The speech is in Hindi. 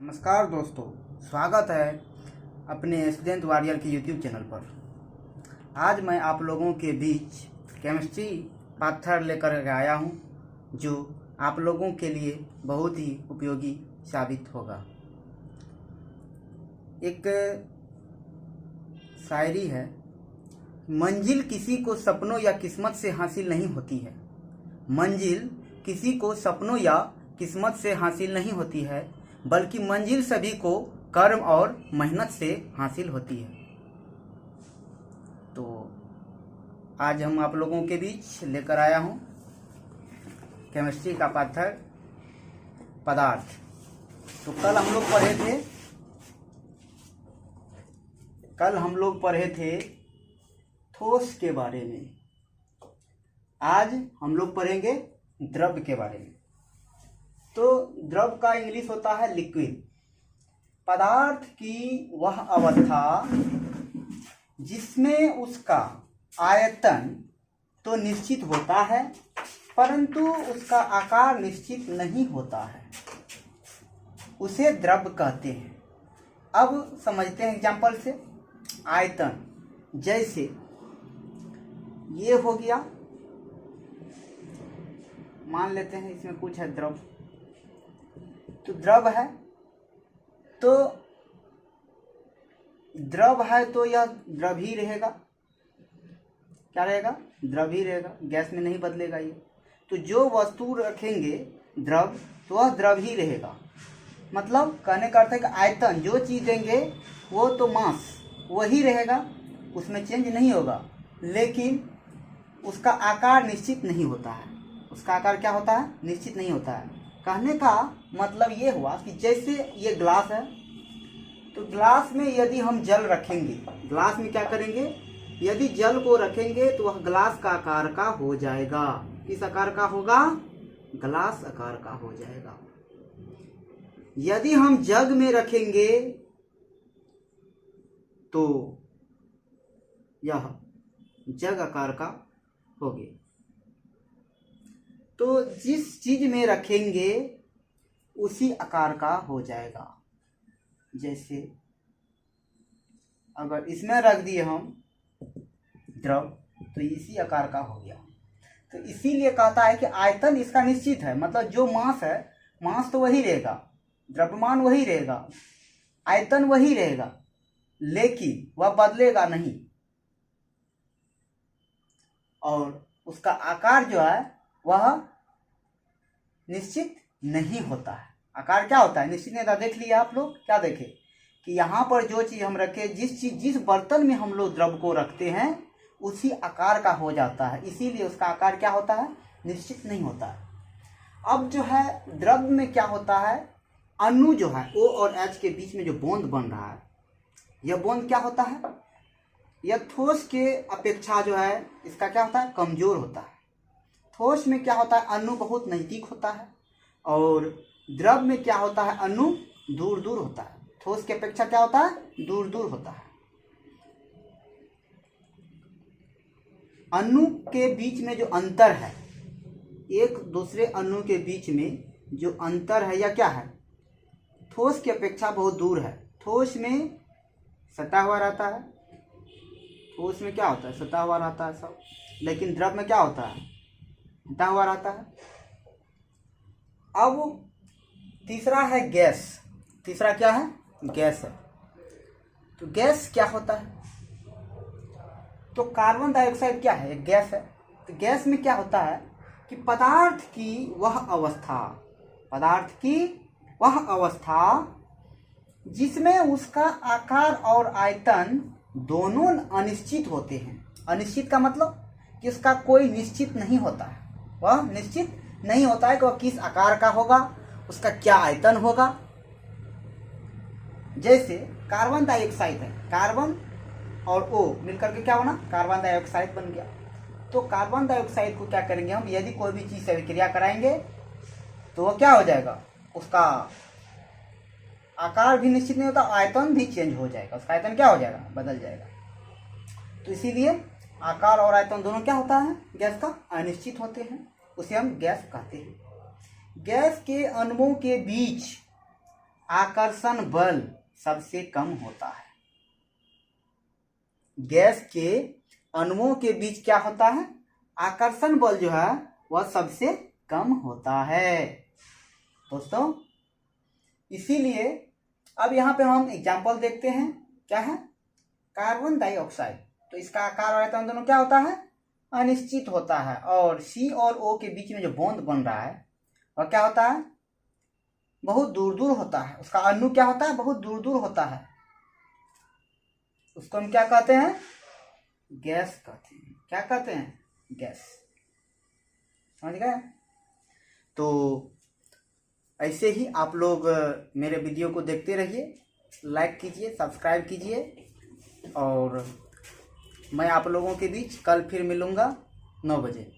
नमस्कार दोस्तों, स्वागत है अपने स्टूडेंट वॉरियर के यूट्यूब चैनल पर। आज मैं आप लोगों के बीच केमिस्ट्री पाठ्यक्रम लेकर आया हूं, जो आप लोगों के लिए बहुत ही उपयोगी साबित होगा। एक शायरी है, मंजिल किसी को सपनों या किस्मत से हासिल नहीं होती है। मंजिल किसी को सपनों या किस्मत से हासिल नहीं होती है, बल्कि मंजिल सभी को कर्म और मेहनत से हासिल होती है। तो आज हम आप लोगों के बीच लेकर आया हूं केमिस्ट्री का पाठ्यक्रम पदार्थ। तो कल हम लोग पढ़े थे ठोस के बारे में। आज हम लोग पढ़ेंगे द्रव के बारे में। तो द्रव का इंग्लिश होता है लिक्विड। पदार्थ की वह अवस्था जिसमें उसका आयतन तो निश्चित होता है, परंतु उसका आकार निश्चित नहीं होता है, उसे द्रव कहते हैं। अब समझते हैं एग्जाम्पल से। आयतन, जैसे ये हो गया, मान लेते हैं इसमें कुछ है द्रव, तो द्रव है, तो यह द्रव ही रहेगा। क्या रहेगा? द्रव ही रहेगा, गैस में नहीं बदलेगा ये। तो जो वस्तु रखेंगे द्रव, तो वह द्रव ही रहेगा। मतलब कहने का अर्थ है कि आयतन जो चीज देंगे वो तो मास वही रहेगा, उसमें चेंज नहीं होगा, लेकिन उसका आकार निश्चित नहीं होता है। उसका आकार क्या होता है? निश्चित नहीं होता है। कहने का मतलब ये हुआ कि जैसे ये ग्लास है, तो ग्लास में यदि हम जल रखेंगे, ग्लास में क्या करेंगे? यदि जल को रखेंगे तो वह ग्लास का आकार का हो जाएगा। किस आकार का होगा? ग्लास आकार का हो जाएगा। यदि हम जग में रखेंगे तो यह जग आकार का हो गया। तो जिस चीज में रखेंगे उसी आकार का हो जाएगा। जैसे अगर इसमें रख दिए हम द्रव, तो इसी आकार का हो गया। तो इसीलिए कहता है कि आयतन इसका निश्चित है। मतलब जो मास है, मास तो वही रहेगा, द्रव्यमान वही रहेगा, आयतन वही रहेगा, लेकिन वह बदलेगा नहीं। और उसका आकार जो है वह निश्चित नहीं होता है। आकार क्या होता है? निश्चित नहीं होता। देख लिया आप लोग, क्या देखे कि यहाँ पर जो चीज हम रखे, जिस बर्तन में हम लोग द्रव को रखते हैं उसी आकार का हो जाता है। इसीलिए उसका आकार क्या होता है? निश्चित नहीं होता है। अब जो है द्रव में क्या होता है, अणु जो है O और H के बीच में जो बॉन्ड बन रहा है, यह बॉन्ड क्या होता है? यह ठोस के अपेक्षा जो है इसका क्या होता है? कमजोर होता है। ठोस में क्या होता है? अणु बहुत नजदीक होता है, और द्रव में क्या होता है? अणु दूर दूर होता है। ठोस की अपेक्षा क्या होता है? दूर दूर होता है। अणु के बीच में जो अंतर है, एक दूसरे अणु के बीच में जो अंतर है, यह क्या है? ठोस की अपेक्षा बहुत दूर है। ठोस में सटा हुआ रहता है, ठोस में क्या होता है? सटा हुआ रहता है सब, लेकिन द्रव में क्या होता है? हटा हुआ रहता है। अब तीसरा है गैस। तीसरा क्या है? गैस है। तो गैस क्या होता है? तो कार्बन डाइऑक्साइड क्या है? एक गैस है। तो गैस में क्या होता है कि पदार्थ की वह अवस्था जिसमें उसका आकार और आयतन दोनों अनिश्चित होते हैं। अनिश्चित का मतलब कि उसका कोई निश्चित नहीं होता है। वह निश्चित नहीं होता है कि वह किस आकार का होगा, उसका क्या आयतन होगा। जैसे कार्बन डाइऑक्साइड है, कार्बन और O मिलकर के क्या बना? कार्बन डाइऑक्साइड बन गया। तो कार्बन डाइऑक्साइड को क्या करेंगे हम? यदि कोई भी चीज से अभिक्रिया कराएंगे तो वह क्या हो जाएगा? उसका आकार भी निश्चित नहीं होता, आयतन भी चेंज हो जाएगा। उसका आयतन क्या हो जाएगा? बदल जाएगा। तो इसीलिए आकार और आयतन दोनों क्या होता है? गैस का अनिश्चित होते हैं, उसे हम गैस कहते हैं। गैस के अणुओं के बीच आकर्षण बल सबसे कम होता है। गैस के अणुओं के बीच क्या होता है, आकर्षण बल जो है वह सबसे कम होता है दोस्तों। इसीलिए अब यहाँ पे हम एग्जाम्पल देखते हैं, क्या है, कार्बन डाइऑक्साइड। तो इसका आकार और आयतन दोनों क्या होता है, अनिश्चित होता है। और C और O के बीच में जो बॉन्ड बन रहा है वह क्या होता है, बहुत दूर दूर होता है। उसका अणु क्या होता है, बहुत दूर दूर होता है। उसको हम क्या कहते हैं, गैस कहते हैं। क्या कहते हैं, गैस। समझ गए। तो ऐसे ही आप लोग मेरे वीडियो को देखते रहिए, लाइक कीजिए, सब्सक्राइब कीजिए। और मैं आप लोगों के बीच कल फिर मिलूँगा 9 बजे।